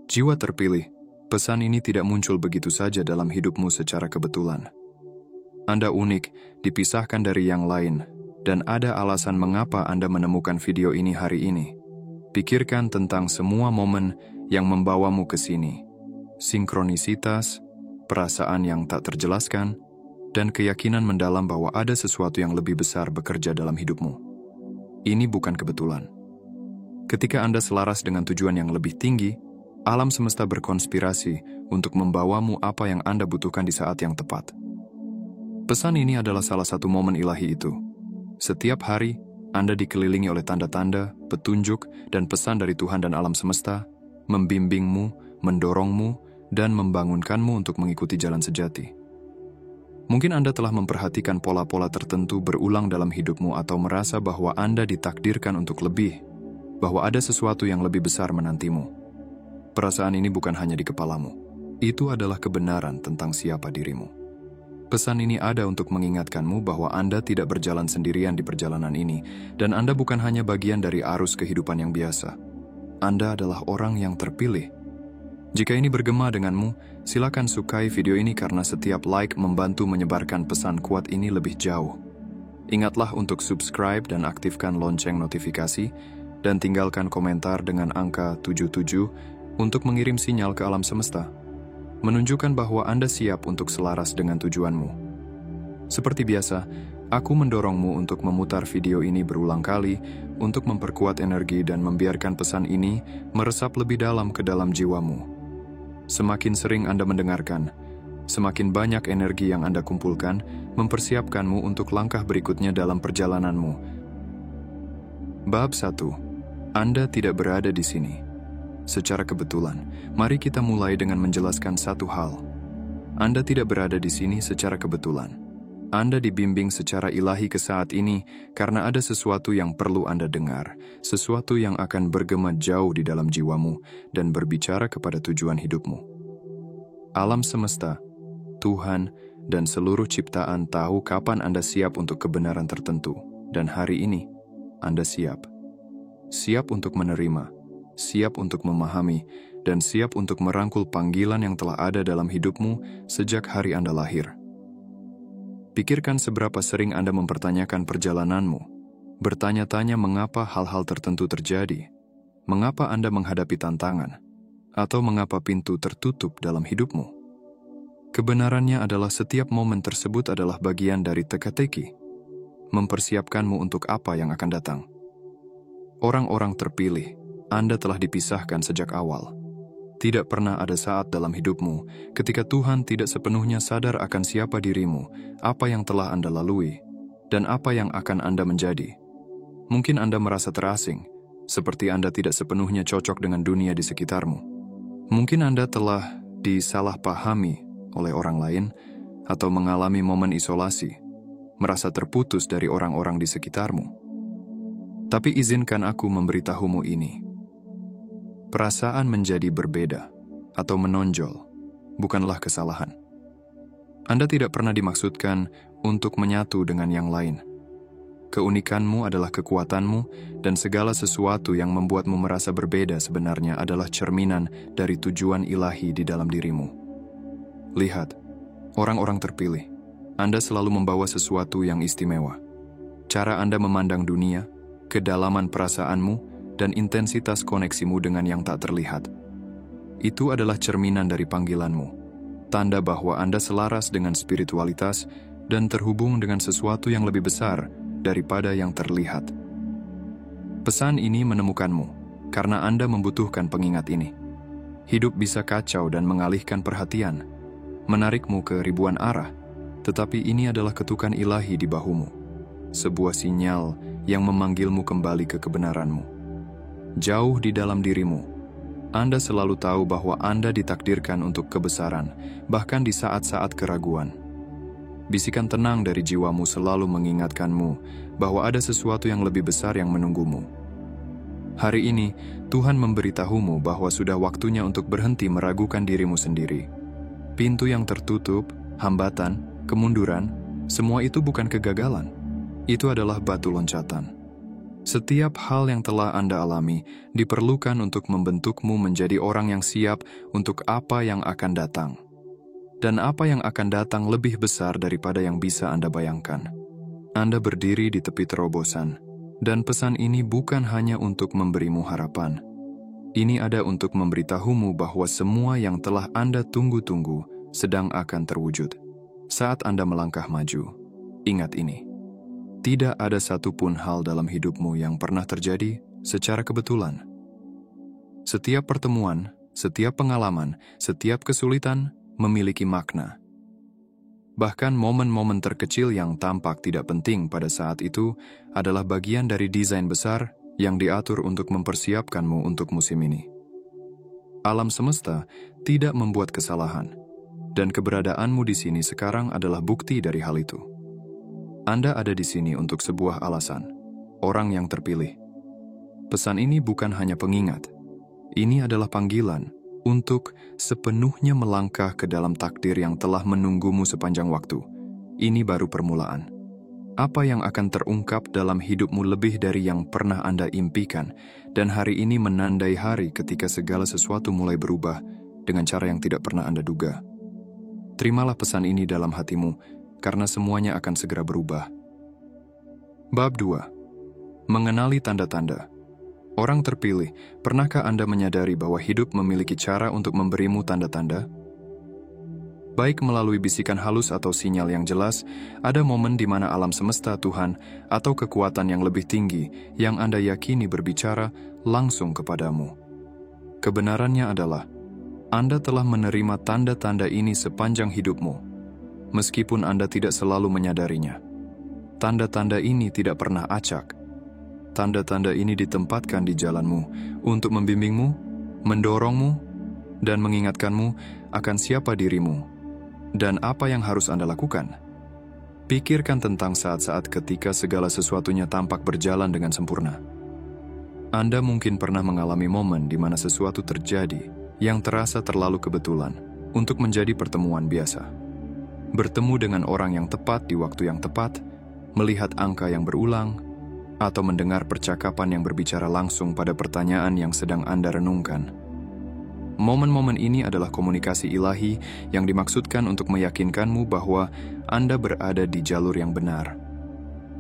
Jiwa terpilih, pesan ini tidak muncul begitu saja dalam hidupmu secara kebetulan. Anda unik, dipisahkan dari yang lain, dan ada alasan mengapa Anda menemukan video ini hari ini. Pikirkan tentang semua momen yang membawamu ke sini. Sinkronisitas, perasaan yang tak terjelaskan, dan keyakinan mendalam bahwa ada sesuatu yang lebih besar bekerja dalam hidupmu. Ini bukan kebetulan. Ketika Anda selaras dengan tujuan yang lebih tinggi, alam semesta berkonspirasi untuk membawamu apa yang Anda butuhkan di saat yang tepat. Pesan ini adalah salah satu momen ilahi itu. Setiap hari, Anda dikelilingi oleh tanda-tanda, petunjuk, dan pesan dari Tuhan dan alam semesta, membimbingmu, mendorongmu, dan membangunkanmu untuk mengikuti jalan sejati. Mungkin Anda telah memperhatikan pola-pola tertentu berulang dalam hidupmu atau merasa bahwa Anda ditakdirkan untuk lebih, bahwa ada sesuatu yang lebih besar menantimu. Perasaan ini bukan hanya di kepalamu. Itu adalah kebenaran tentang siapa dirimu. Pesan ini ada untuk mengingatkanmu bahwa Anda tidak berjalan sendirian di perjalanan ini, dan Anda bukan hanya bagian dari arus kehidupan yang biasa. Anda adalah orang yang terpilih. Jika ini bergema denganmu, silakan sukai video ini karena setiap like membantu menyebarkan pesan kuat ini lebih jauh. Ingatlah untuk subscribe dan aktifkan lonceng notifikasi, dan tinggalkan komentar dengan angka 77 untuk mengirim sinyal ke alam semesta, menunjukkan bahwa Anda siap untuk selaras dengan tujuanmu. Seperti biasa, aku mendorongmu untuk memutar video ini berulang kali untuk memperkuat energi dan membiarkan pesan ini meresap lebih dalam ke dalam jiwamu. Semakin sering Anda mendengarkan, semakin banyak energi yang Anda kumpulkan mempersiapkanmu untuk langkah berikutnya dalam perjalananmu. Bab 1. Anda tidak berada di sini secara kebetulan. Mari kita mulai dengan menjelaskan satu hal. Anda tidak berada di sini secara kebetulan. Anda dibimbing secara ilahi ke saat ini karena ada sesuatu yang perlu Anda dengar, sesuatu yang akan bergema jauh di dalam jiwamu dan berbicara kepada tujuan hidupmu. Alam semesta, Tuhan, dan seluruh ciptaan tahu kapan Anda siap untuk kebenaran tertentu, dan hari ini Anda siap. Siap untuk menerima, siap untuk memahami, dan siap untuk merangkul panggilan yang telah ada dalam hidupmu sejak hari Anda lahir. Pikirkan seberapa sering Anda mempertanyakan perjalananmu, bertanya-tanya mengapa hal-hal tertentu terjadi, mengapa Anda menghadapi tantangan, atau mengapa pintu tertutup dalam hidupmu. Kebenarannya adalah setiap momen tersebut adalah bagian dari teka-teki, mempersiapkanmu untuk apa yang akan datang. Orang-orang terpilih, Anda telah dipisahkan sejak awal. Tidak pernah ada saat dalam hidupmu ketika Tuhan tidak sepenuhnya sadar akan siapa dirimu, apa yang telah Anda lalui, dan apa yang akan Anda menjadi. Mungkin Anda merasa terasing, seperti Anda tidak sepenuhnya cocok dengan dunia di sekitarmu. Mungkin Anda telah disalahpahami oleh orang lain atau mengalami momen isolasi, merasa terputus dari orang-orang di sekitarmu. Tapi izinkan aku memberitahumu ini. Perasaan menjadi berbeda atau menonjol bukanlah kesalahan. Anda tidak pernah dimaksudkan untuk menyatu dengan yang lain. Keunikanmu adalah kekuatanmu, dan segala sesuatu yang membuatmu merasa berbeda sebenarnya adalah cerminan dari tujuan ilahi di dalam dirimu. Lihat, orang-orang terpilih. Anda selalu membawa sesuatu yang istimewa. Cara Anda memandang dunia, kedalaman perasaanmu, dan intensitas koneksimu dengan yang tak terlihat. Itu adalah cerminan dari panggilanmu, tanda bahwa Anda selaras dengan spiritualitas dan terhubung dengan sesuatu yang lebih besar daripada yang terlihat. Pesan ini menemukanmu, karena Anda membutuhkan pengingat ini. Hidup bisa kacau dan mengalihkan perhatian, menarikmu ke ribuan arah, tetapi ini adalah ketukan ilahi di bahumu, sebuah sinyal yang memanggilmu kembali ke kebenaranmu. Jauh di dalam dirimu, Anda selalu tahu bahwa Anda ditakdirkan untuk kebesaran, bahkan di saat-saat keraguan. Bisikan tenang dari jiwamu selalu mengingatkanmu bahwa ada sesuatu yang lebih besar yang menunggumu. Hari ini, Tuhan memberitahumu bahwa sudah waktunya untuk berhenti meragukan dirimu sendiri. Pintu yang tertutup, hambatan, kemunduran, semua itu bukan kegagalan. Itu adalah batu loncatan. Setiap hal yang telah Anda alami diperlukan untuk membentukmu menjadi orang yang siap untuk apa yang akan datang. Dan apa yang akan datang lebih besar daripada yang bisa Anda bayangkan. Anda berdiri di tepi terobosan, dan pesan ini bukan hanya untuk memberimu harapan. Ini ada untuk memberitahumu bahwa semua yang telah Anda tunggu-tunggu sedang akan terwujud. Saat Anda melangkah maju, ingat ini. Tidak ada satupun hal dalam hidupmu yang pernah terjadi secara kebetulan. Setiap pertemuan, setiap pengalaman, setiap kesulitan memiliki makna. Bahkan momen-momen terkecil yang tampak tidak penting pada saat itu adalah bagian dari desain besar yang diatur untuk mempersiapkanmu untuk musim ini. Alam semesta tidak membuat kesalahan, dan keberadaanmu di sini sekarang adalah bukti dari hal itu. Anda ada di sini untuk sebuah alasan, orang yang terpilih. Pesan ini bukan hanya pengingat, ini adalah panggilan untuk sepenuhnya melangkah ke dalam takdir yang telah menunggumu sepanjang waktu. Ini baru permulaan. Apa yang akan terungkap dalam hidupmu lebih dari yang pernah Anda impikan, dan hari ini menandai hari ketika segala sesuatu mulai berubah dengan cara yang tidak pernah Anda duga. Terimalah pesan ini dalam hatimu, karena semuanya akan segera berubah. Bab 2. Mengenali tanda-tanda. Orang terpilih, pernahkah Anda menyadari bahwa hidup memiliki cara untuk memberimu tanda-tanda? Baik melalui bisikan halus atau sinyal yang jelas, ada momen di mana alam semesta Tuhan atau kekuatan yang lebih tinggi yang Anda yakini berbicara langsung kepadamu. Kebenarannya adalah, Anda telah menerima tanda-tanda ini sepanjang hidupmu, meskipun Anda tidak selalu menyadarinya. Tanda-tanda ini tidak pernah acak. Tanda-tanda ini ditempatkan di jalanmu untuk membimbingmu, mendorongmu, dan mengingatkanmu akan siapa dirimu dan apa yang harus Anda lakukan. Pikirkan tentang saat-saat ketika segala sesuatunya tampak berjalan dengan sempurna. Anda mungkin pernah mengalami momen di mana sesuatu terjadi yang terasa terlalu kebetulan untuk menjadi pertemuan biasa. Bertemu dengan orang yang tepat di waktu yang tepat, melihat angka yang berulang, atau mendengar percakapan yang berbicara langsung pada pertanyaan yang sedang Anda renungkan. Momen-momen ini adalah komunikasi ilahi yang dimaksudkan untuk meyakinkanmu bahwa Anda berada di jalur yang benar.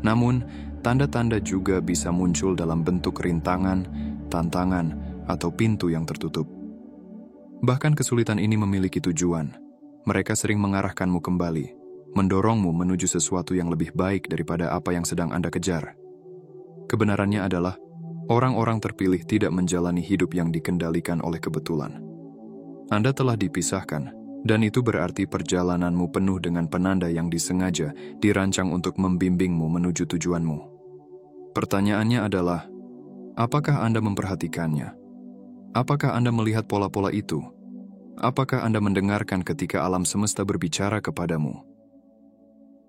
Namun, tanda-tanda juga bisa muncul dalam bentuk rintangan, tantangan, atau pintu yang tertutup. Bahkan kesulitan ini memiliki tujuan. Mereka sering mengarahkanmu kembali, mendorongmu menuju sesuatu yang lebih baik daripada apa yang sedang Anda kejar. Kebenarannya adalah, orang-orang terpilih tidak menjalani hidup yang dikendalikan oleh kebetulan. Anda telah dipisahkan, dan itu berarti perjalananmu penuh dengan penanda yang disengaja dirancang untuk membimbingmu menuju tujuanmu. Pertanyaannya adalah, apakah Anda memperhatikannya? Apakah Anda melihat pola-pola itu? Apakah Anda mendengarkan ketika alam semesta berbicara kepadamu?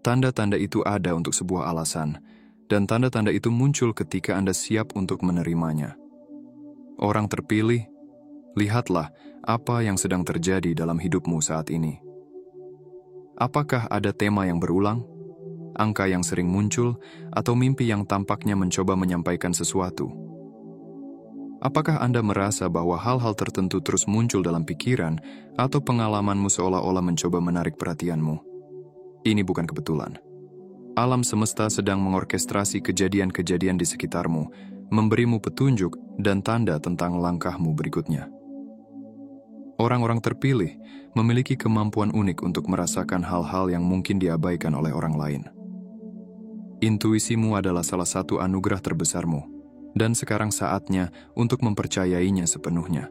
Tanda-tanda itu ada untuk sebuah alasan, dan tanda-tanda itu muncul ketika Anda siap untuk menerimanya. Orang terpilih, lihatlah apa yang sedang terjadi dalam hidupmu saat ini. Apakah ada tema yang berulang, angka yang sering muncul, atau mimpi yang tampaknya mencoba menyampaikan sesuatu? Apakah Anda merasa bahwa hal-hal tertentu terus muncul dalam pikiran atau pengalamanmu seolah-olah mencoba menarik perhatianmu? Ini bukan kebetulan. Alam semesta sedang mengorkestrasi kejadian-kejadian di sekitarmu, memberimu petunjuk dan tanda tentang langkahmu berikutnya. Orang-orang terpilih memiliki kemampuan unik untuk merasakan hal-hal yang mungkin diabaikan oleh orang lain. Intuisimu adalah salah satu anugerah terbesarmu, dan sekarang saatnya untuk mempercayainya sepenuhnya.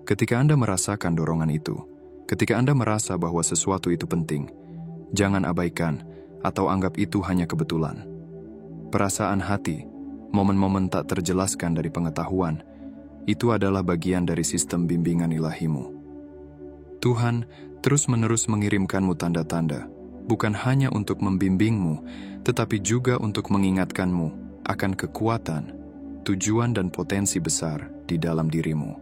Ketika Anda merasakan dorongan itu, ketika Anda merasa bahwa sesuatu itu penting, jangan abaikan atau anggap itu hanya kebetulan. Perasaan hati, momen-momen tak terjelaskan dari pengetahuan, itu adalah bagian dari sistem bimbingan ilahimu. Tuhan terus-menerus mengirimkanmu tanda-tanda, bukan hanya untuk membimbingmu, tetapi juga untuk mengingatkanmu akan kekuatan, tujuan dan potensi besar di dalam dirimu.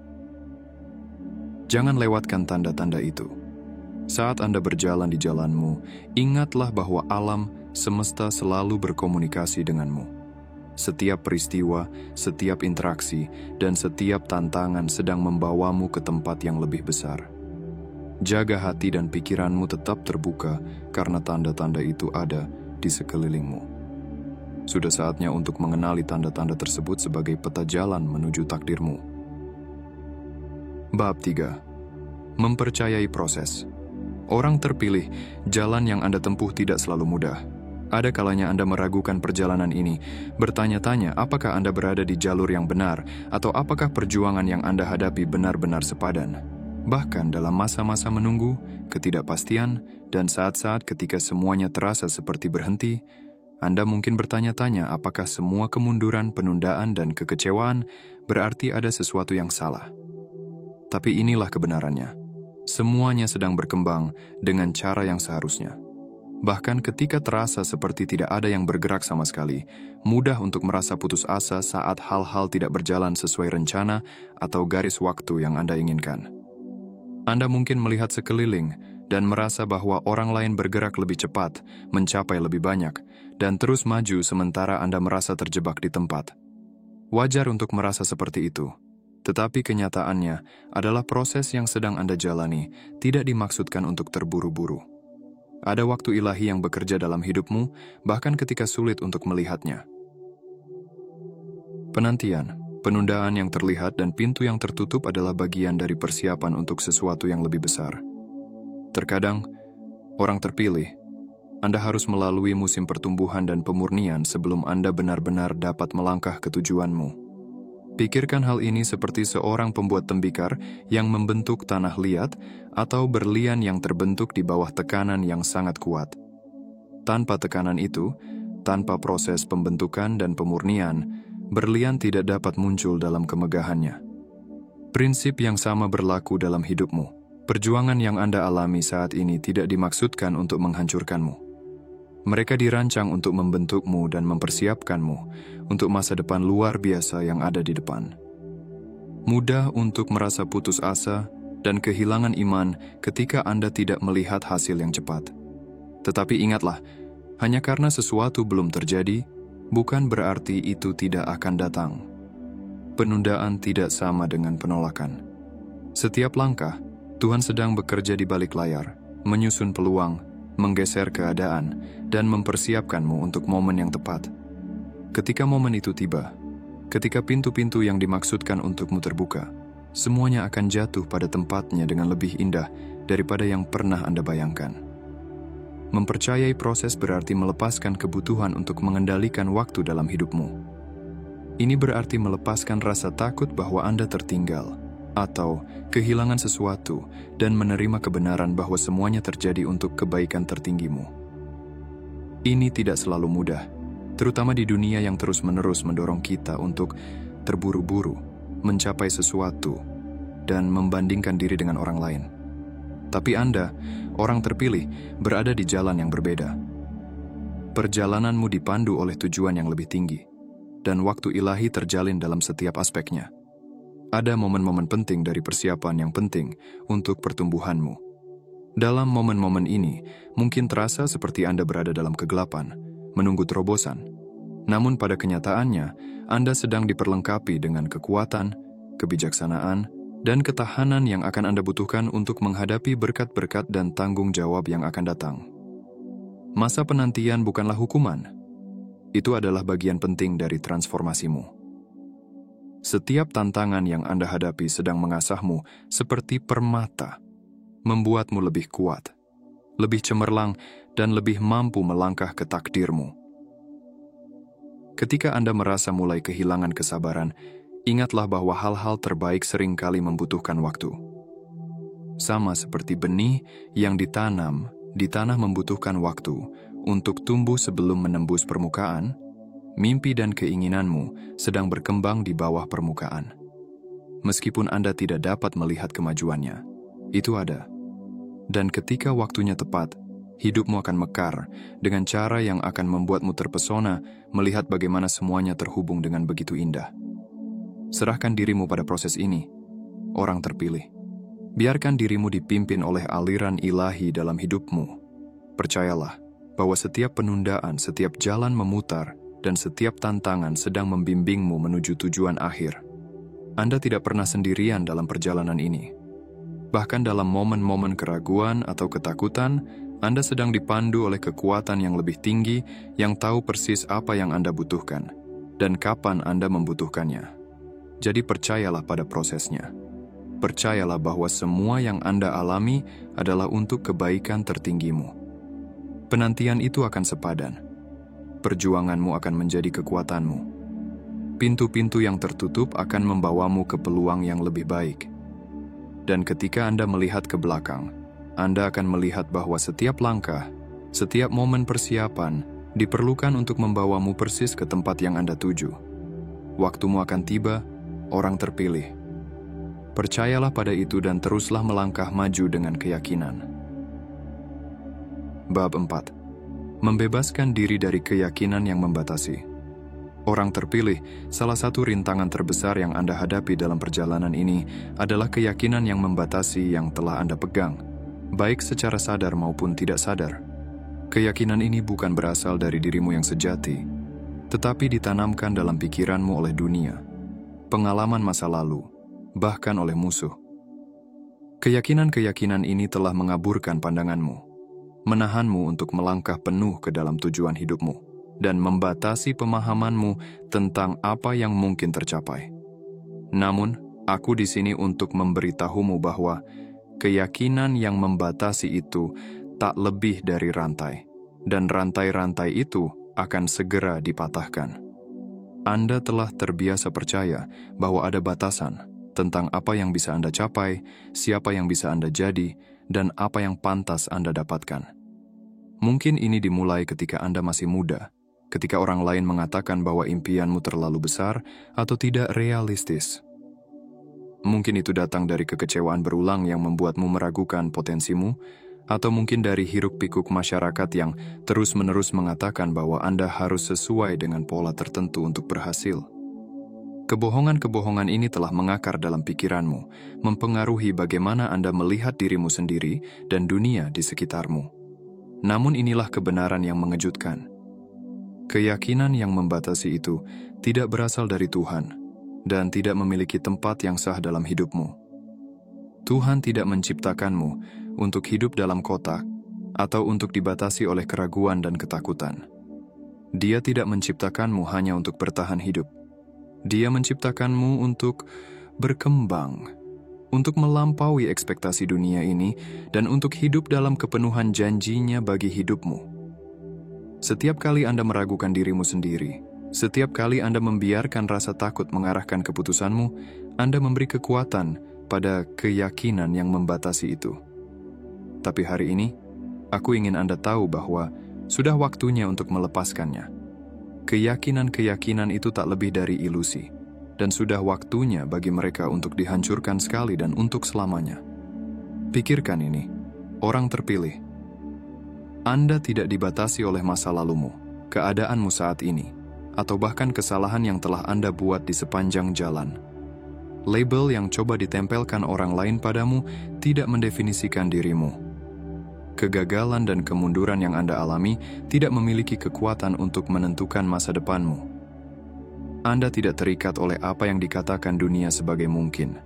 Jangan lewatkan tanda-tanda itu. Saat Anda berjalan di jalanmu, ingatlah bahwa alam semesta selalu berkomunikasi denganmu. Setiap peristiwa, setiap interaksi, dan setiap tantangan sedang membawamu ke tempat yang lebih besar. Jaga hati dan pikiranmu tetap terbuka karena tanda-tanda itu ada di sekelilingmu. Sudah saatnya untuk mengenali tanda-tanda tersebut sebagai peta jalan menuju takdirmu. Bab 3. Mempercayai proses. Orang terpilih, jalan yang Anda tempuh tidak selalu mudah. Ada kalanya Anda meragukan perjalanan ini, bertanya-tanya apakah Anda berada di jalur yang benar atau apakah perjuangan yang Anda hadapi benar-benar sepadan. Bahkan dalam masa-masa menunggu, ketidakpastian, dan saat-saat ketika semuanya terasa seperti berhenti, Anda mungkin bertanya-tanya apakah semua kemunduran, penundaan, dan kekecewaan berarti ada sesuatu yang salah. Tapi inilah kebenarannya. Semuanya sedang berkembang dengan cara yang seharusnya. Bahkan ketika terasa seperti tidak ada yang bergerak sama sekali, mudah untuk merasa putus asa saat hal-hal tidak berjalan sesuai rencana atau garis waktu yang Anda inginkan. Anda mungkin melihat sekeliling dan merasa bahwa orang lain bergerak lebih cepat, mencapai lebih banyak, dan terus maju sementara Anda merasa terjebak di tempat. Wajar untuk merasa seperti itu, tetapi kenyataannya adalah proses yang sedang Anda jalani tidak dimaksudkan untuk terburu-buru. Ada waktu ilahi yang bekerja dalam hidupmu, bahkan ketika sulit untuk melihatnya. Penantian, penundaan yang terlihat dan pintu yang tertutup adalah bagian dari persiapan untuk sesuatu yang lebih besar. Terkadang, orang terpilih, Anda harus melalui musim pertumbuhan dan pemurnian sebelum Anda benar-benar dapat melangkah ke tujuanmu. Pikirkan hal ini seperti seorang pembuat tembikar yang membentuk tanah liat atau berlian yang terbentuk di bawah tekanan yang sangat kuat. Tanpa tekanan itu, tanpa proses pembentukan dan pemurnian, berlian tidak dapat muncul dalam kemegahannya. Prinsip yang sama berlaku dalam hidupmu. Perjuangan yang Anda alami saat ini tidak dimaksudkan untuk menghancurkanmu. Mereka dirancang untuk membentukmu dan mempersiapkanmu untuk masa depan luar biasa yang ada di depan. Mudah untuk merasa putus asa dan kehilangan iman ketika Anda tidak melihat hasil yang cepat. Tetapi ingatlah, hanya karena sesuatu belum terjadi, bukan berarti itu tidak akan datang. Penundaan tidak sama dengan penolakan. Setiap langkah, Tuhan sedang bekerja di balik layar, menyusun peluang, menggeser keadaan, dan mempersiapkanmu untuk momen yang tepat. Ketika momen itu tiba, ketika pintu-pintu yang dimaksudkan untukmu terbuka, semuanya akan jatuh pada tempatnya dengan lebih indah daripada yang pernah Anda bayangkan. Mempercayai proses berarti melepaskan kebutuhan untuk mengendalikan waktu dalam hidupmu. Ini berarti melepaskan rasa takut bahwa Anda tertinggal, atau kehilangan sesuatu dan menerima kebenaran bahwa semuanya terjadi untuk kebaikan tertinggimu. Ini tidak selalu mudah, terutama di dunia yang terus-menerus mendorong kita untuk terburu-buru, mencapai sesuatu, dan membandingkan diri dengan orang lain. Tapi Anda, orang terpilih, berada di jalan yang berbeda. Perjalananmu dipandu oleh tujuan yang lebih tinggi, dan waktu ilahi terjalin dalam setiap aspeknya. Ada momen-momen penting dari persiapan yang penting untuk pertumbuhanmu. Dalam momen-momen ini, mungkin terasa seperti Anda berada dalam kegelapan, menunggu terobosan. Namun pada kenyataannya, Anda sedang diperlengkapi dengan kekuatan, kebijaksanaan, dan ketahanan yang akan Anda butuhkan untuk menghadapi berkat-berkat dan tanggung jawab yang akan datang. Masa penantian bukanlah hukuman. Itu adalah bagian penting dari transformasimu. Setiap tantangan yang Anda hadapi sedang mengasahmu seperti permata, membuatmu lebih kuat, lebih cemerlang, dan lebih mampu melangkah ke takdirmu. Ketika Anda merasa mulai kehilangan kesabaran, ingatlah bahwa hal-hal terbaik seringkali membutuhkan waktu. Sama seperti benih yang ditanam di tanah membutuhkan waktu untuk tumbuh sebelum menembus permukaan, mimpi dan keinginanmu sedang berkembang di bawah permukaan. Meskipun Anda tidak dapat melihat kemajuannya, itu ada. Dan ketika waktunya tepat, hidupmu akan mekar dengan cara yang akan membuatmu terpesona melihat bagaimana semuanya terhubung dengan begitu indah. Serahkan dirimu pada proses ini, orang terpilih. Biarkan dirimu dipimpin oleh aliran ilahi dalam hidupmu. Percayalah bahwa setiap penundaan, setiap jalan memutar, dan setiap tantangan sedang membimbingmu menuju tujuan akhir. Anda tidak pernah sendirian dalam perjalanan ini. Bahkan dalam momen-momen keraguan atau ketakutan, Anda sedang dipandu oleh kekuatan yang lebih tinggi yang tahu persis apa yang Anda butuhkan dan kapan Anda membutuhkannya. Jadi percayalah pada prosesnya. Percayalah bahwa semua yang Anda alami adalah untuk kebaikan tertinggimu. Penantian itu akan sepadan. Perjuanganmu akan menjadi kekuatanmu. Pintu-pintu yang tertutup akan membawamu ke peluang yang lebih baik. Dan ketika Anda melihat ke belakang, Anda akan melihat bahwa setiap langkah, setiap momen persiapan diperlukan untuk membawamu persis ke tempat yang Anda tuju. Waktumu akan tiba, orang terpilih. Percayalah pada itu dan teruslah melangkah maju dengan keyakinan. Bab 4. Membebaskan diri dari keyakinan yang membatasi. Orang terpilih, salah satu rintangan terbesar yang Anda hadapi dalam perjalanan ini adalah keyakinan yang membatasi yang telah Anda pegang, baik secara sadar maupun tidak sadar. Keyakinan ini bukan berasal dari dirimu yang sejati, tetapi ditanamkan dalam pikiranmu oleh dunia, pengalaman masa lalu, bahkan oleh musuh. Keyakinan-keyakinan ini telah mengaburkan pandanganmu, menahanmu untuk melangkah penuh ke dalam tujuan hidupmu, dan membatasi pemahamanmu tentang apa yang mungkin tercapai. Namun, aku di sini untuk memberitahumu bahwa keyakinan yang membatasi itu tak lebih dari rantai, dan rantai-rantai itu akan segera dipatahkan. Anda telah terbiasa percaya bahwa ada batasan tentang apa yang bisa Anda capai, siapa yang bisa Anda jadi, dan apa yang pantas Anda dapatkan. Mungkin ini dimulai ketika Anda masih muda, ketika orang lain mengatakan bahwa impianmu terlalu besar atau tidak realistis. Mungkin itu datang dari kekecewaan berulang yang membuatmu meragukan potensimu, atau mungkin dari hiruk-pikuk masyarakat yang terus-menerus mengatakan bahwa Anda harus sesuai dengan pola tertentu untuk berhasil. Kebohongan-kebohongan ini telah mengakar dalam pikiranmu, mempengaruhi bagaimana Anda melihat dirimu sendiri dan dunia di sekitarmu. Namun inilah kebenaran yang mengejutkan. Keyakinan yang membatasi itu tidak berasal dari Tuhan dan tidak memiliki tempat yang sah dalam hidupmu. Tuhan tidak menciptakanmu untuk hidup dalam kotak atau untuk dibatasi oleh keraguan dan ketakutan. Dia tidak menciptakanmu hanya untuk bertahan hidup. Dia menciptakanmu untuk berkembang, untuk melampaui ekspektasi dunia ini, dan untuk hidup dalam kepenuhan janjinya bagi hidupmu. Setiap kali Anda meragukan dirimu sendiri, setiap kali Anda membiarkan rasa takut mengarahkan keputusanmu, Anda memberi kekuatan pada keyakinan yang membatasi itu. Tapi hari ini, aku ingin Anda tahu bahwa sudah waktunya untuk melepaskannya. Keyakinan-keyakinan itu tak lebih dari ilusi, dan sudah waktunya bagi mereka untuk dihancurkan sekali dan untuk selamanya. Pikirkan ini, orang terpilih. Anda tidak dibatasi oleh masa lalumu, keadaanmu saat ini, atau bahkan kesalahan yang telah Anda buat di sepanjang jalan. Label yang coba ditempelkan orang lain padamu tidak mendefinisikan dirimu. Kegagalan dan kemunduran yang Anda alami tidak memiliki kekuatan untuk menentukan masa depanmu. Anda tidak terikat oleh apa yang dikatakan dunia sebagai mungkin,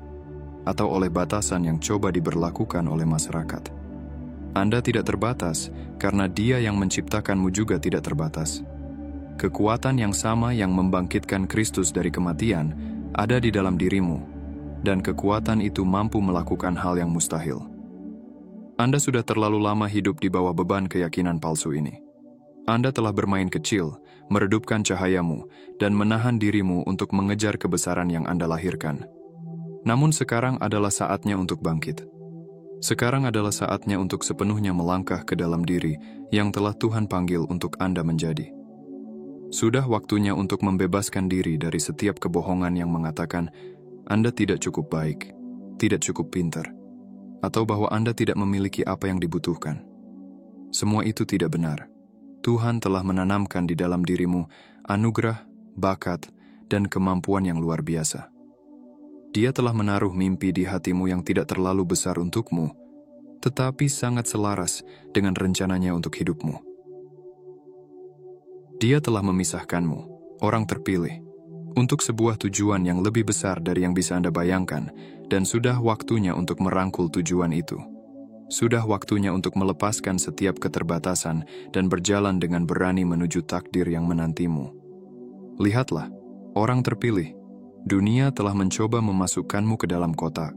atau oleh batasan yang coba diberlakukan oleh masyarakat. Anda tidak terbatas, karena Dia yang menciptakanmu juga tidak terbatas. Kekuatan yang sama yang membangkitkan Kristus dari kematian ada di dalam dirimu, dan kekuatan itu mampu melakukan hal yang mustahil. Anda sudah terlalu lama hidup di bawah beban keyakinan palsu ini. Anda telah bermain kecil, meredupkan cahayamu, dan menahan dirimu untuk mengejar kebesaran yang Anda lahirkan. Namun sekarang adalah saatnya untuk bangkit. Sekarang adalah saatnya untuk sepenuhnya melangkah ke dalam diri yang telah Tuhan panggil untuk Anda menjadi. Sudah waktunya untuk membebaskan diri dari setiap kebohongan yang mengatakan Anda tidak cukup baik, tidak cukup pintar, atau bahwa Anda tidak memiliki apa yang dibutuhkan. Semua itu tidak benar. Tuhan telah menanamkan di dalam dirimu anugerah, bakat, dan kemampuan yang luar biasa. Dia telah menaruh mimpi di hatimu yang tidak terlalu besar untukmu, tetapi sangat selaras dengan rencananya untuk hidupmu. Dia telah memisahkanmu, orang terpilih, untuk sebuah tujuan yang lebih besar dari yang bisa Anda bayangkan, dan sudah waktunya untuk merangkul tujuan itu. Sudah waktunya untuk melepaskan setiap keterbatasan dan berjalan dengan berani menuju takdir yang menantimu. Lihatlah, orang terpilih, dunia telah mencoba memasukkanmu ke dalam kotak.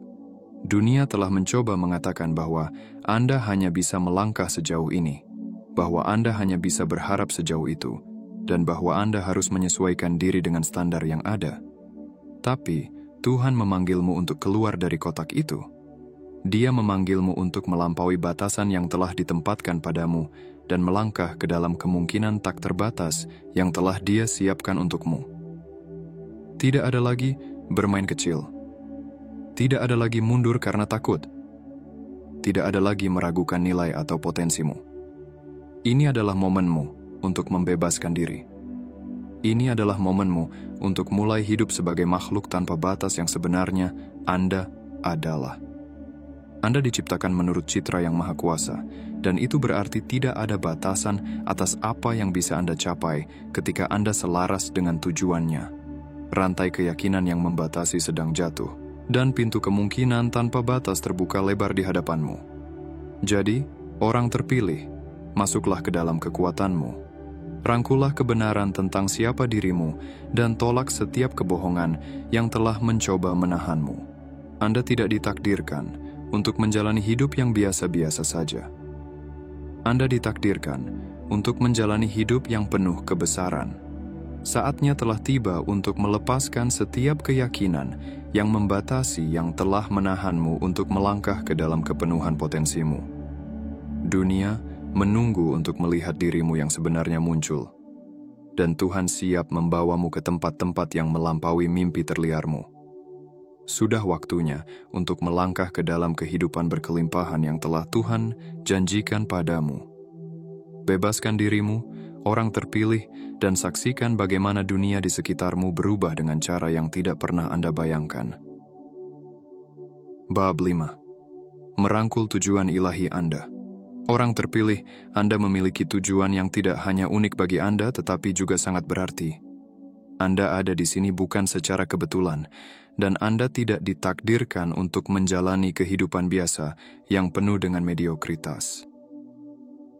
Dunia telah mencoba mengatakan bahwa Anda hanya bisa melangkah sejauh ini, bahwa Anda hanya bisa berharap sejauh itu, dan bahwa Anda harus menyesuaikan diri dengan standar yang ada. Tapi, Tuhan memanggilmu untuk keluar dari kotak itu. Dia memanggilmu untuk melampaui batasan yang telah ditempatkan padamu dan melangkah ke dalam kemungkinan tak terbatas yang telah Dia siapkan untukmu. Tidak ada lagi bermain kecil. Tidak ada lagi mundur karena takut. Tidak ada lagi meragukan nilai atau potensimu. Ini adalah momenmu untuk membebaskan diri. Ini adalah momenmu untuk mulai hidup sebagai makhluk tanpa batas yang sebenarnya Anda adalah. Anda diciptakan menurut citra yang maha kuasa, dan itu berarti tidak ada batasan atas apa yang bisa Anda capai ketika Anda selaras dengan tujuannya. Rantai keyakinan yang membatasi sedang jatuh, dan pintu kemungkinan tanpa batas terbuka lebar di hadapanmu. Jadi, orang terpilih, masuklah ke dalam kekuatanmu. Rangkulah kebenaran tentang siapa dirimu dan tolak setiap kebohongan yang telah mencoba menahanmu. Anda tidak ditakdirkan untuk menjalani hidup yang biasa-biasa saja. Anda ditakdirkan untuk menjalani hidup yang penuh kebesaran. Saatnya telah tiba untuk melepaskan setiap keyakinan yang membatasi yang telah menahanmu untuk melangkah ke dalam kepenuhan potensimu. Dunia menunggu untuk melihat dirimu yang sebenarnya muncul, dan Tuhan siap membawamu ke tempat-tempat yang melampaui mimpi terliarmu. Sudah waktunya untuk melangkah ke dalam kehidupan berkelimpahan yang telah Tuhan janjikan padamu. Bebaskan dirimu, orang terpilih, dan saksikan bagaimana dunia di sekitarmu berubah dengan cara yang tidak pernah Anda bayangkan. Bab 5. Merangkul tujuan ilahi Anda. Orang terpilih, Anda memiliki tujuan yang tidak hanya unik bagi Anda, tetapi juga sangat berarti. Anda ada di sini bukan secara kebetulan, dan Anda tidak ditakdirkan untuk menjalani kehidupan biasa yang penuh dengan mediokritas.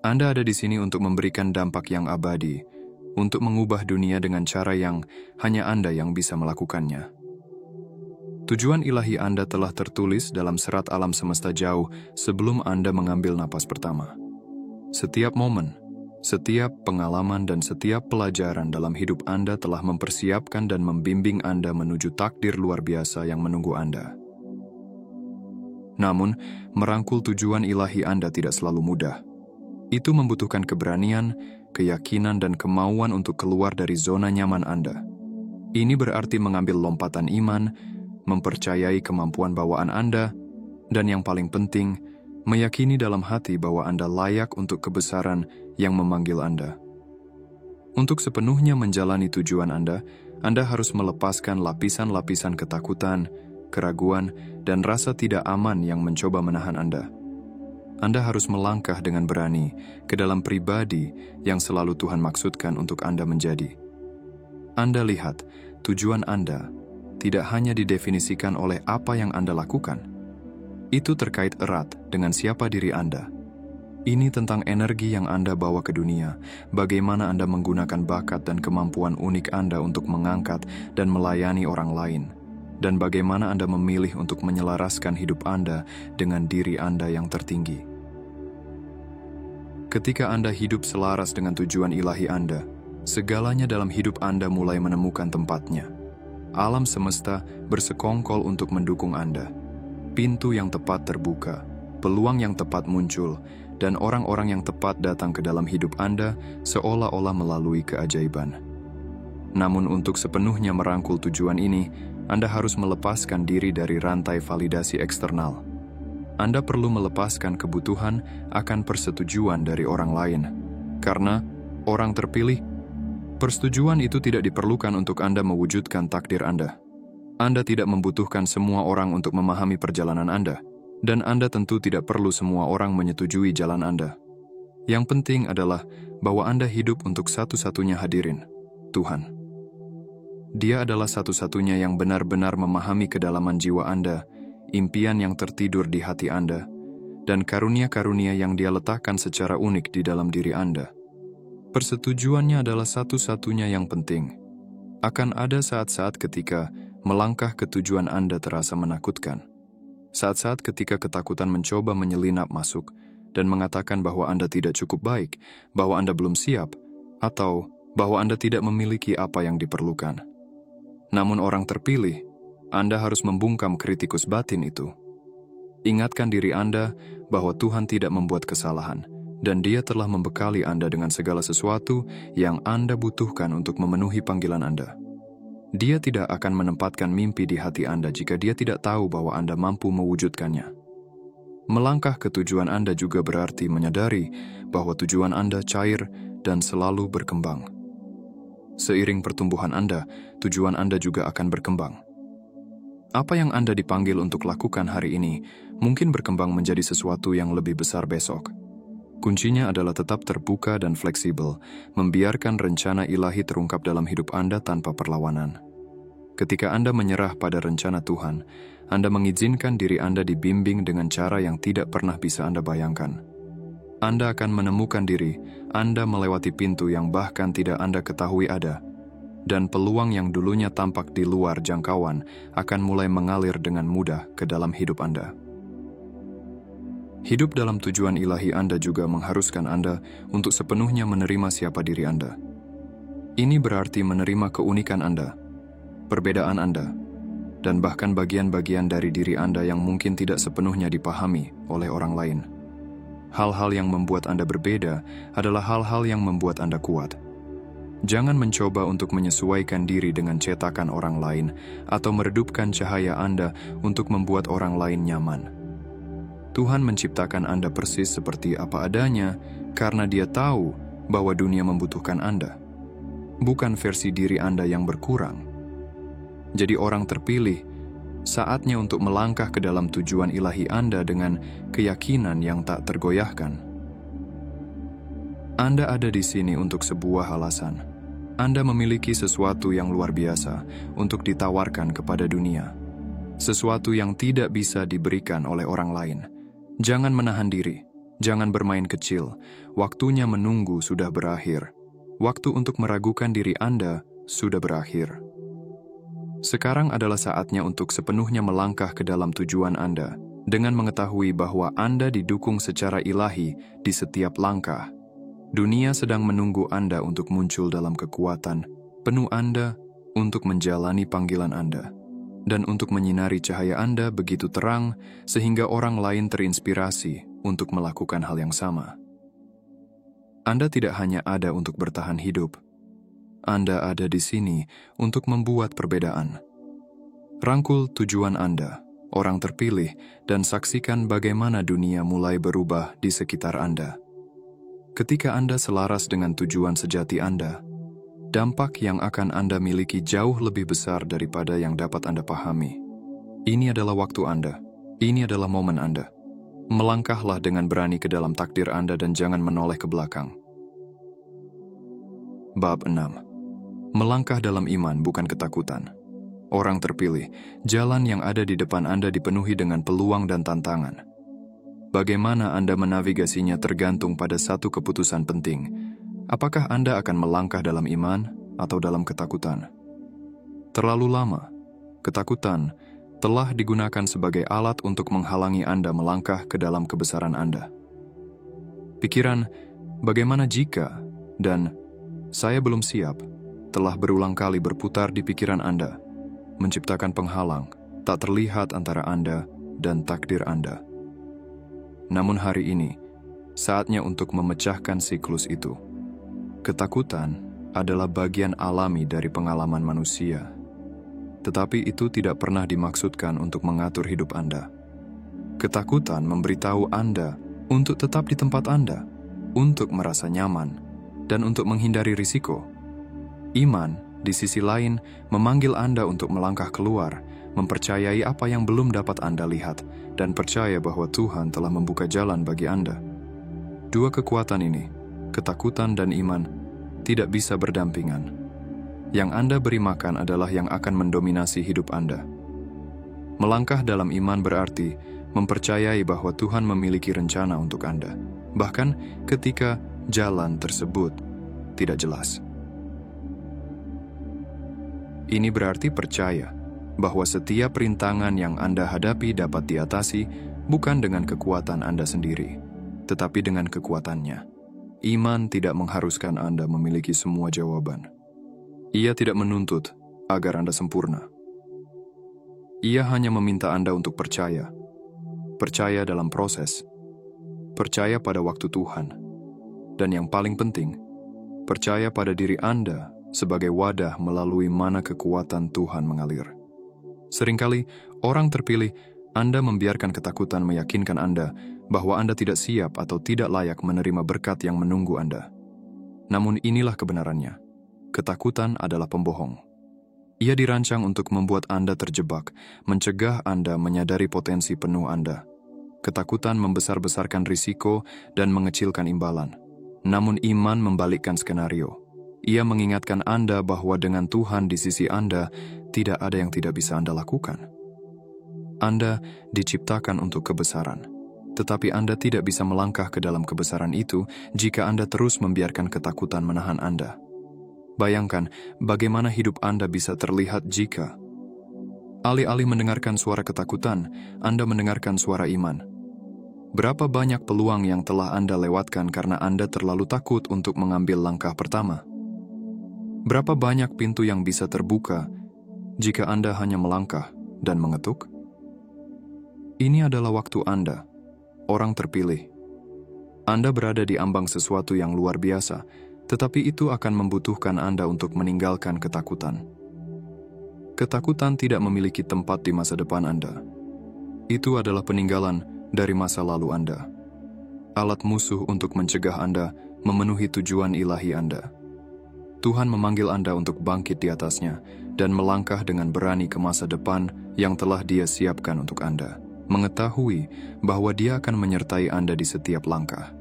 Anda ada di sini untuk memberikan dampak yang abadi, untuk mengubah dunia dengan cara yang hanya Anda yang bisa melakukannya. Tujuan ilahi Anda telah tertulis dalam serat alam semesta jauh sebelum Anda mengambil napas pertama. Setiap momen, setiap pengalaman dan setiap pelajaran dalam hidup Anda telah mempersiapkan dan membimbing Anda menuju takdir luar biasa yang menunggu Anda. Namun, merangkul tujuan ilahi Anda tidak selalu mudah. Itu membutuhkan keberanian, keyakinan, dan kemauan untuk keluar dari zona nyaman Anda. Ini berarti mengambil lompatan iman, mempercayai kemampuan bawaan Anda, dan yang paling penting, meyakini dalam hati bahwa Anda layak untuk kebesaran yang memanggil Anda. Untuk sepenuhnya menjalani tujuan Anda harus melepaskan lapisan-lapisan ketakutan, keraguan, dan rasa tidak aman yang mencoba menahan Anda. Anda harus melangkah dengan berani ke dalam pribadi yang selalu Tuhan maksudkan untuk Anda menjadi. Anda lihat, tujuan Anda tidak hanya didefinisikan oleh apa yang Anda lakukan. Itu terkait erat dengan siapa diri Anda. Ini tentang energi yang Anda bawa ke dunia, bagaimana Anda menggunakan bakat dan kemampuan unik Anda untuk mengangkat dan melayani orang lain, dan bagaimana Anda memilih untuk menyelaraskan hidup Anda dengan diri Anda yang tertinggi. Ketika Anda hidup selaras dengan tujuan ilahi Anda, segalanya dalam hidup Anda mulai menemukan tempatnya. Alam semesta bersekongkol untuk mendukung Anda. Pintu yang tepat terbuka, peluang yang tepat muncul, dan orang-orang yang tepat datang ke dalam hidup Anda seolah-olah melalui keajaiban. Namun untuk sepenuhnya merangkul tujuan ini, Anda harus melepaskan diri dari rantai validasi eksternal. Anda perlu melepaskan kebutuhan akan persetujuan dari orang lain. Karena orang terpilih, persetujuan itu tidak diperlukan untuk Anda mewujudkan takdir Anda. Anda tidak membutuhkan semua orang untuk memahami perjalanan Anda, dan Anda tentu tidak perlu semua orang menyetujui jalan Anda. Yang penting adalah bahwa Anda hidup untuk satu-satunya hadirin, Tuhan. Dia adalah satu-satunya yang benar-benar memahami kedalaman jiwa Anda, impian yang tertidur di hati Anda, dan karunia-karunia yang Dia letakkan secara unik di dalam diri Anda. Persetujuannya adalah satu-satunya yang penting. Akan ada saat-saat ketika melangkah ke tujuan Anda terasa menakutkan. Saat-saat ketika ketakutan mencoba menyelinap masuk dan mengatakan bahwa Anda tidak cukup baik, bahwa Anda belum siap, atau bahwa Anda tidak memiliki apa yang diperlukan. Namun orang terpilih, Anda harus membungkam kritikus batin itu. Ingatkan diri Anda bahwa Tuhan tidak membuat kesalahan, dan Dia telah membekali Anda dengan segala sesuatu yang Anda butuhkan untuk memenuhi panggilan Anda. Dia tidak akan menempatkan mimpi di hati Anda jika Dia tidak tahu bahwa Anda mampu mewujudkannya. Melangkah ke tujuan Anda juga berarti menyadari bahwa tujuan Anda cair dan selalu berkembang. Seiring pertumbuhan Anda, tujuan Anda juga akan berkembang. Apa yang Anda dipanggil untuk lakukan hari ini mungkin berkembang menjadi sesuatu yang lebih besar besok. Kuncinya adalah tetap terbuka dan fleksibel, membiarkan rencana ilahi terungkap dalam hidup Anda tanpa perlawanan. Ketika Anda menyerah pada rencana Tuhan, Anda mengizinkan diri Anda dibimbing dengan cara yang tidak pernah bisa Anda bayangkan. Anda akan menemukan diri Anda melewati pintu yang bahkan tidak Anda ketahui ada, dan peluang yang dulunya tampak di luar jangkauan akan mulai mengalir dengan mudah ke dalam hidup Anda. Hidup dalam tujuan ilahi Anda juga mengharuskan Anda untuk sepenuhnya menerima siapa diri Anda. Ini berarti menerima keunikan Anda, perbedaan Anda, dan bahkan bagian-bagian dari diri Anda yang mungkin tidak sepenuhnya dipahami oleh orang lain. Hal-hal yang membuat Anda berbeda adalah hal-hal yang membuat Anda kuat. Jangan mencoba untuk menyesuaikan diri dengan cetakan orang lain atau meredupkan cahaya Anda untuk membuat orang lain nyaman. Tuhan menciptakan Anda persis seperti apa adanya karena Dia tahu bahwa dunia membutuhkan Anda, bukan versi diri Anda yang berkurang. Jadi orang terpilih, saatnya untuk melangkah ke dalam tujuan ilahi Anda dengan keyakinan yang tak tergoyahkan. Anda ada di sini untuk sebuah alasan. Anda memiliki sesuatu yang luar biasa untuk ditawarkan kepada dunia. Sesuatu yang tidak bisa diberikan oleh orang lain. Jangan menahan diri, jangan bermain kecil. Waktunya menunggu sudah berakhir. Waktu untuk meragukan diri Anda sudah berakhir. Sekarang adalah saatnya untuk sepenuhnya melangkah ke dalam tujuan Anda, dengan mengetahui bahwa Anda didukung secara ilahi di setiap langkah. Dunia sedang menunggu Anda untuk muncul dalam kekuatan, penuh Anda untuk menjalani panggilan Anda, dan untuk menyinari cahaya Anda begitu terang sehingga orang lain terinspirasi untuk melakukan hal yang sama. Anda tidak hanya ada untuk bertahan hidup, Anda ada di sini untuk membuat perbedaan. Rangkul tujuan Anda, orang terpilih, dan saksikan bagaimana dunia mulai berubah di sekitar Anda. Ketika Anda selaras dengan tujuan sejati Anda, dampak yang akan Anda miliki jauh lebih besar daripada yang dapat Anda pahami. Ini adalah waktu Anda. Ini adalah momen Anda. Melangkahlah dengan berani ke dalam takdir Anda dan jangan menoleh ke belakang. Bab 6. Melangkah dalam iman bukan ketakutan. Orang terpilih, jalan yang ada di depan Anda dipenuhi dengan peluang dan tantangan. Bagaimana Anda menavigasinya tergantung pada satu keputusan penting. Apakah Anda akan melangkah dalam iman atau dalam ketakutan? Terlalu lama, ketakutan telah digunakan sebagai alat untuk menghalangi Anda melangkah ke dalam kebesaran Anda. Pikiran, bagaimana jika, dan saya belum siap, telah berulang kali berputar di pikiran Anda, menciptakan penghalang tak terlihat antara Anda dan takdir Anda. Namun hari ini, saatnya untuk memecahkan siklus itu. Ketakutan adalah bagian alami dari pengalaman manusia, tetapi itu tidak pernah dimaksudkan untuk mengatur hidup Anda. Ketakutan memberitahu Anda untuk tetap di tempat Anda, untuk merasa nyaman, dan untuk menghindari risiko. Iman, di sisi lain, memanggil Anda untuk melangkah keluar, mempercayai apa yang belum dapat Anda lihat, dan percaya bahwa Tuhan telah membuka jalan bagi Anda. Dua kekuatan ini, ketakutan dan iman, tidak bisa berdampingan. Yang Anda beri makan adalah yang akan mendominasi hidup Anda. Melangkah dalam iman berarti mempercayai bahwa Tuhan memiliki rencana untuk Anda, bahkan ketika jalan tersebut tidak jelas. Ini berarti percaya bahwa setiap rintangan yang Anda hadapi dapat diatasi bukan dengan kekuatan Anda sendiri, tetapi dengan kekuatannya. Iman tidak mengharuskan Anda memiliki semua jawaban. Ia tidak menuntut agar Anda sempurna. Ia hanya meminta Anda untuk percaya. Percaya dalam proses. Percaya pada waktu Tuhan. Dan yang paling penting, percaya pada diri Anda sebagai wadah melalui mana kekuatan Tuhan mengalir. Seringkali, orang terpilih, Anda membiarkan ketakutan meyakinkan Anda bahwa Anda tidak siap atau tidak layak menerima berkat yang menunggu Anda. Namun inilah kebenarannya. Ketakutan adalah pembohong. Ia dirancang untuk membuat Anda terjebak, mencegah Anda menyadari potensi penuh Anda. Ketakutan membesar-besarkan risiko dan mengecilkan imbalan. Namun iman membalikkan skenario. Ia mengingatkan Anda bahwa dengan Tuhan di sisi Anda, tidak ada yang tidak bisa Anda lakukan. Anda diciptakan untuk kebesaran, tetapi Anda tidak bisa melangkah ke dalam kebesaran itu jika Anda terus membiarkan ketakutan menahan Anda. Bayangkan bagaimana hidup Anda bisa terlihat jika alih-alih mendengarkan suara ketakutan, Anda mendengarkan suara iman. Berapa banyak peluang yang telah Anda lewatkan karena Anda terlalu takut untuk mengambil langkah pertama? Berapa banyak pintu yang bisa terbuka jika Anda hanya melangkah dan mengetuk? Ini adalah waktu Anda, orang terpilih. Anda berada di ambang sesuatu yang luar biasa, tetapi itu akan membutuhkan Anda untuk meninggalkan ketakutan. Ketakutan tidak memiliki tempat di masa depan Anda. Itu adalah peninggalan dari masa lalu Anda. Alat musuh untuk mencegah Anda memenuhi tujuan ilahi Anda. Tuhan memanggil Anda untuk bangkit di atasnya dan melangkah dengan berani ke masa depan yang telah Dia siapkan untuk Anda, mengetahui bahwa Dia akan menyertai Anda di setiap langkah.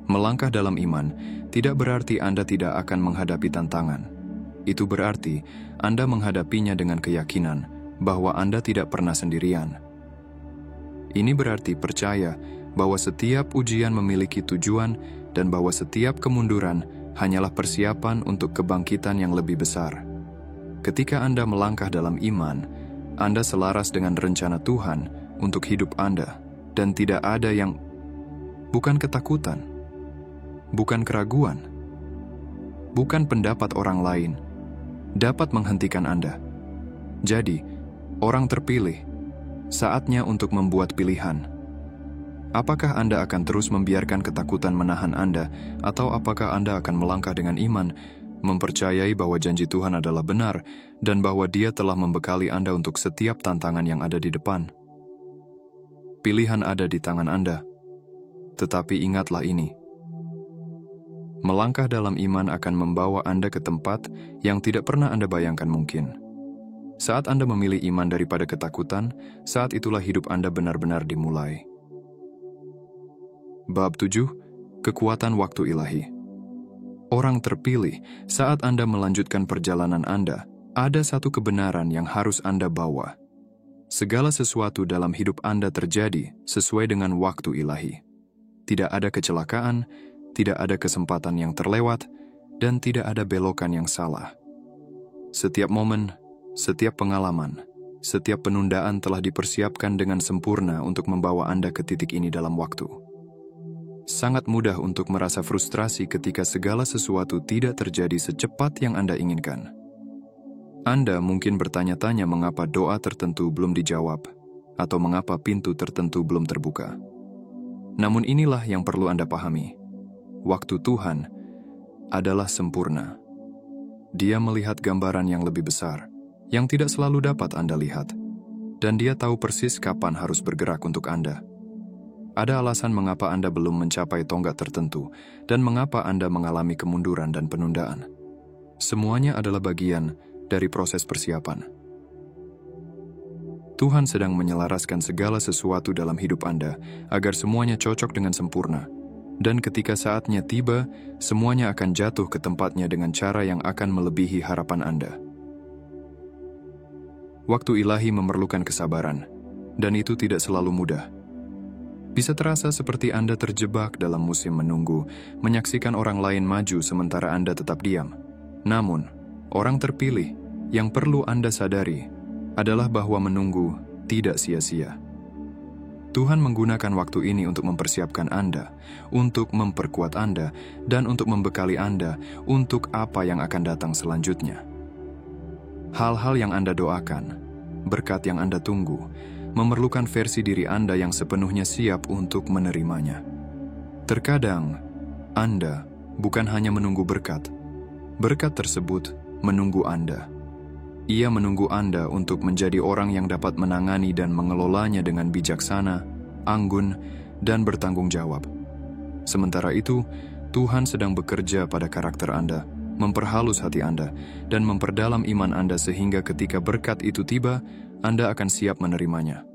Melangkah dalam iman tidak berarti Anda tidak akan menghadapi tantangan. Itu berarti Anda menghadapinya dengan keyakinan bahwa Anda tidak pernah sendirian. Ini berarti percaya bahwa setiap ujian memiliki tujuan dan bahwa setiap kemunduran hanyalah persiapan untuk kebangkitan yang lebih besar. Ketika Anda melangkah dalam iman, Anda selaras dengan rencana Tuhan untuk hidup Anda, dan tidak ada yang bukan ketakutan, bukan keraguan, bukan pendapat orang lain dapat menghentikan Anda. Jadi, orang terpilih, saatnya untuk membuat pilihan. Apakah Anda akan terus membiarkan ketakutan menahan Anda, atau apakah Anda akan melangkah dengan iman, mempercayai bahwa janji Tuhan adalah benar, dan bahwa Dia telah membekali Anda untuk setiap tantangan yang ada di depan? Pilihan ada di tangan Anda. Tetapi ingatlah ini. Melangkah dalam iman akan membawa Anda ke tempat yang tidak pernah Anda bayangkan mungkin. Saat Anda memilih iman daripada ketakutan, saat itulah hidup Anda benar-benar dimulai. Bab 7. Kekuatan waktu ilahi. Orang terpilih, saat Anda melanjutkan perjalanan Anda, ada satu kebenaran yang harus Anda bawa. Segala sesuatu dalam hidup Anda terjadi sesuai dengan waktu ilahi. Tidak ada kecelakaan, tidak ada kesempatan yang terlewat, dan tidak ada belokan yang salah. Setiap momen, setiap pengalaman, setiap penundaan telah dipersiapkan dengan sempurna untuk membawa Anda ke titik ini dalam waktu. Sangat mudah untuk merasa frustrasi ketika segala sesuatu tidak terjadi secepat yang Anda inginkan. Anda mungkin bertanya-tanya mengapa doa tertentu belum dijawab, atau mengapa pintu tertentu belum terbuka. Namun inilah yang perlu Anda pahami. Waktu Tuhan adalah sempurna. Dia melihat gambaran yang lebih besar, yang tidak selalu dapat Anda lihat. Dan Dia tahu persis kapan harus bergerak untuk Anda. Ada alasan mengapa Anda belum mencapai tonggak tertentu, dan mengapa Anda mengalami kemunduran dan penundaan. Semuanya adalah bagian dari proses persiapan. Tuhan sedang menyelaraskan segala sesuatu dalam hidup Anda, agar semuanya cocok dengan sempurna. Dan ketika saatnya tiba, semuanya akan jatuh ke tempatnya dengan cara yang akan melebihi harapan Anda. Waktu ilahi memerlukan kesabaran, dan itu tidak selalu mudah. Bisa terasa seperti Anda terjebak dalam musim menunggu, menyaksikan orang lain maju sementara Anda tetap diam. Namun, orang terpilih yang perlu Anda sadari adalah bahwa menunggu tidak sia-sia. Tuhan menggunakan waktu ini untuk mempersiapkan Anda, untuk memperkuat Anda, dan untuk membekali Anda untuk apa yang akan datang selanjutnya. Hal-hal yang Anda doakan, berkat yang Anda tunggu, memerlukan versi diri Anda yang sepenuhnya siap untuk menerimanya. Terkadang, Anda bukan hanya menunggu berkat. Berkat tersebut menunggu Anda. Ia menunggu Anda untuk menjadi orang yang dapat menangani dan mengelolanya dengan bijaksana, anggun, dan bertanggung jawab. Sementara itu, Tuhan sedang bekerja pada karakter Anda, memperhalus hati Anda, dan memperdalam iman Anda sehingga ketika berkat itu tiba, Anda akan siap menerimanya.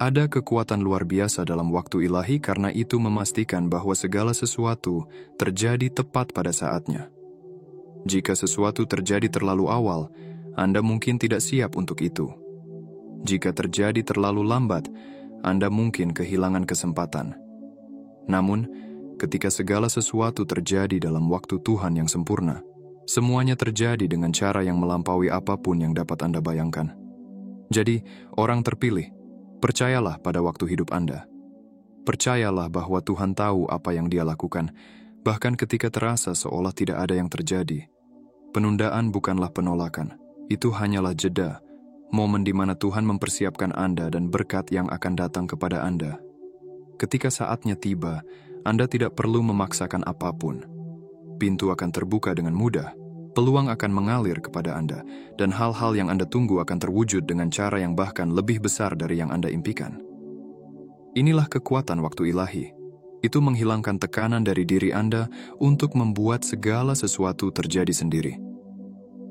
Ada kekuatan luar biasa dalam waktu ilahi karena itu memastikan bahwa segala sesuatu terjadi tepat pada saatnya. Jika sesuatu terjadi terlalu awal, Anda mungkin tidak siap untuk itu. Jika terjadi terlalu lambat, Anda mungkin kehilangan kesempatan. Namun, ketika segala sesuatu terjadi dalam waktu Tuhan yang sempurna, semuanya terjadi dengan cara yang melampaui apapun yang dapat Anda bayangkan. Jadi, orang terpilih, percayalah pada waktu hidup Anda. Percayalah bahwa Tuhan tahu apa yang Dia lakukan, bahkan ketika terasa seolah tidak ada yang terjadi. Penundaan bukanlah penolakan, itu hanyalah jeda, momen di mana Tuhan mempersiapkan Anda dan berkat yang akan datang kepada Anda. Ketika saatnya tiba, Anda tidak perlu memaksakan apapun. Pintu akan terbuka dengan mudah. Peluang akan mengalir kepada Anda, dan hal-hal yang Anda tunggu akan terwujud dengan cara yang bahkan lebih besar dari yang Anda impikan. Inilah kekuatan waktu ilahi. Itu menghilangkan tekanan dari diri Anda untuk membuat segala sesuatu terjadi sendiri.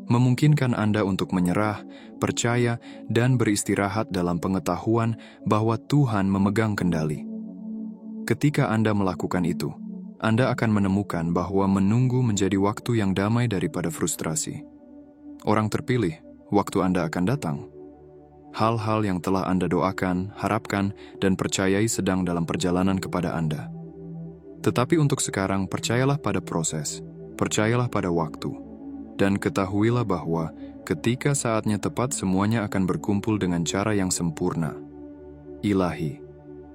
Memungkinkan Anda untuk menyerah, percaya, dan beristirahat dalam pengetahuan bahwa Tuhan memegang kendali. Ketika Anda melakukan itu, Anda akan menemukan bahwa menunggu menjadi waktu yang damai daripada frustrasi. Orang terpilih, waktu Anda akan datang. Hal-hal yang telah Anda doakan, harapkan, dan percayai sedang dalam perjalanan kepada Anda. Tetapi untuk sekarang, percayalah pada proses, percayalah pada waktu, dan ketahuilah bahwa ketika saatnya tepat semuanya akan berkumpul dengan cara yang sempurna, ilahi,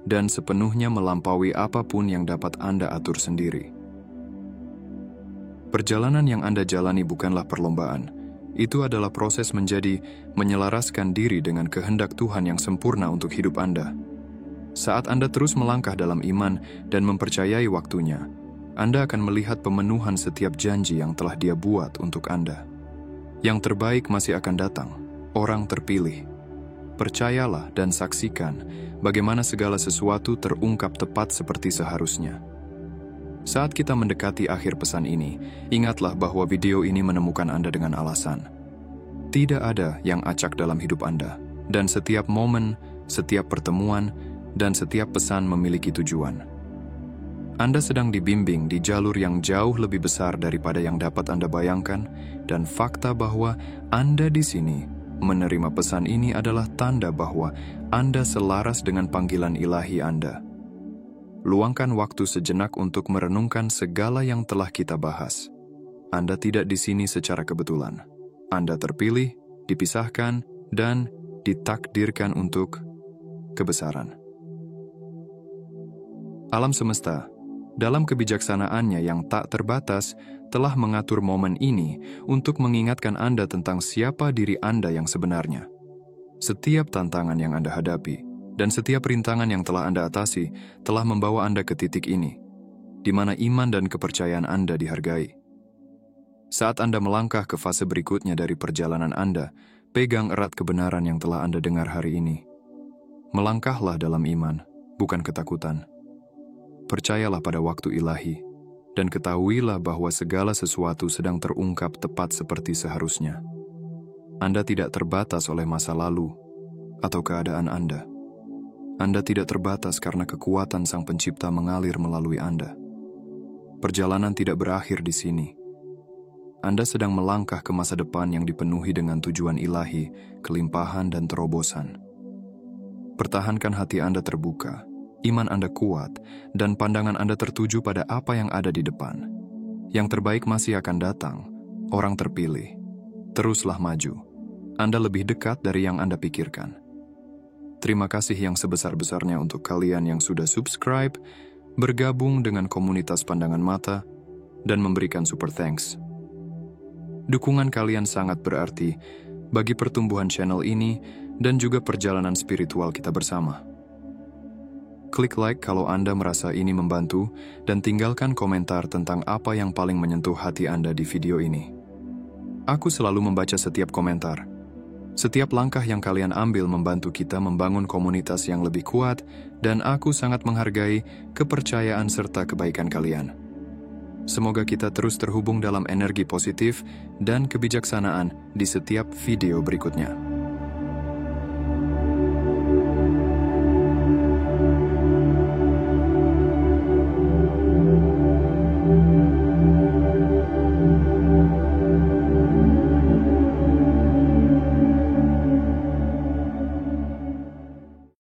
dan sepenuhnya melampaui apapun yang dapat Anda atur sendiri. Perjalanan yang Anda jalani bukanlah perlombaan. Itu adalah proses menyelaraskan diri dengan kehendak Tuhan yang sempurna untuk hidup Anda. Saat Anda terus melangkah dalam iman dan mempercayai waktunya, Anda akan melihat pemenuhan setiap janji yang telah Dia buat untuk Anda. Yang terbaik masih akan datang, orang terpilih. Percayalah dan saksikan bagaimana segala sesuatu terungkap tepat seperti seharusnya. Saat kita mendekati akhir pesan ini, ingatlah bahwa video ini menemukan Anda dengan alasan. Tidak ada yang acak dalam hidup Anda, dan setiap momen, setiap pertemuan, dan setiap pesan memiliki tujuan. Anda sedang dibimbing di jalur yang jauh lebih besar daripada yang dapat Anda bayangkan, dan fakta bahwa Anda di sini menerima pesan ini adalah tanda bahwa Anda selaras dengan panggilan ilahi Anda. Luangkan waktu sejenak untuk merenungkan segala yang telah kita bahas. Anda tidak di sini secara kebetulan. Anda terpilih, dipisahkan, dan ditakdirkan untuk kebesaran. Alam semesta, dalam kebijaksanaannya yang tak terbatas, telah mengatur momen ini untuk mengingatkan Anda tentang siapa diri Anda yang sebenarnya. Setiap tantangan yang Anda hadapi, dan setiap rintangan yang telah Anda atasi, telah membawa Anda ke titik ini, di mana iman dan kepercayaan Anda dihargai. Saat Anda melangkah ke fase berikutnya dari perjalanan Anda, pegang erat kebenaran yang telah Anda dengar hari ini. Melangkahlah dalam iman, bukan ketakutan. Percayalah pada waktu ilahi, dan ketahuilah bahwa segala sesuatu sedang terungkap tepat seperti seharusnya. Anda tidak terbatas oleh masa lalu atau keadaan Anda. Anda tidak terbatas karena kekuatan Sang Pencipta mengalir melalui Anda. perjalanan tidak berakhir di sini. Anda sedang melangkah ke masa depan yang dipenuhi dengan tujuan ilahi, kelimpahan, dan terobosan. Pertahankan hati Anda terbuka, iman Anda kuat, dan pandangan Anda tertuju pada apa yang ada di depan. Yang terbaik masih akan datang, orang terpilih. Teruslah maju. Anda lebih dekat dari yang Anda pikirkan. Terima kasih yang sebesar-besarnya untuk kalian yang sudah subscribe, bergabung dengan komunitas Pandangan Mata, dan memberikan super thanks. Dukungan kalian sangat berarti bagi pertumbuhan channel ini dan juga perjalanan spiritual kita bersama. Klik like kalau Anda merasa ini membantu dan tinggalkan komentar tentang apa yang paling menyentuh hati Anda di video ini. Aku selalu membaca setiap komentar. Setiap langkah yang kalian ambil membantu kita membangun komunitas yang lebih kuat dan aku sangat menghargai kepercayaan serta kebaikan kalian. Semoga kita terus terhubung dalam energi positif dan kebijaksanaan di setiap video berikutnya.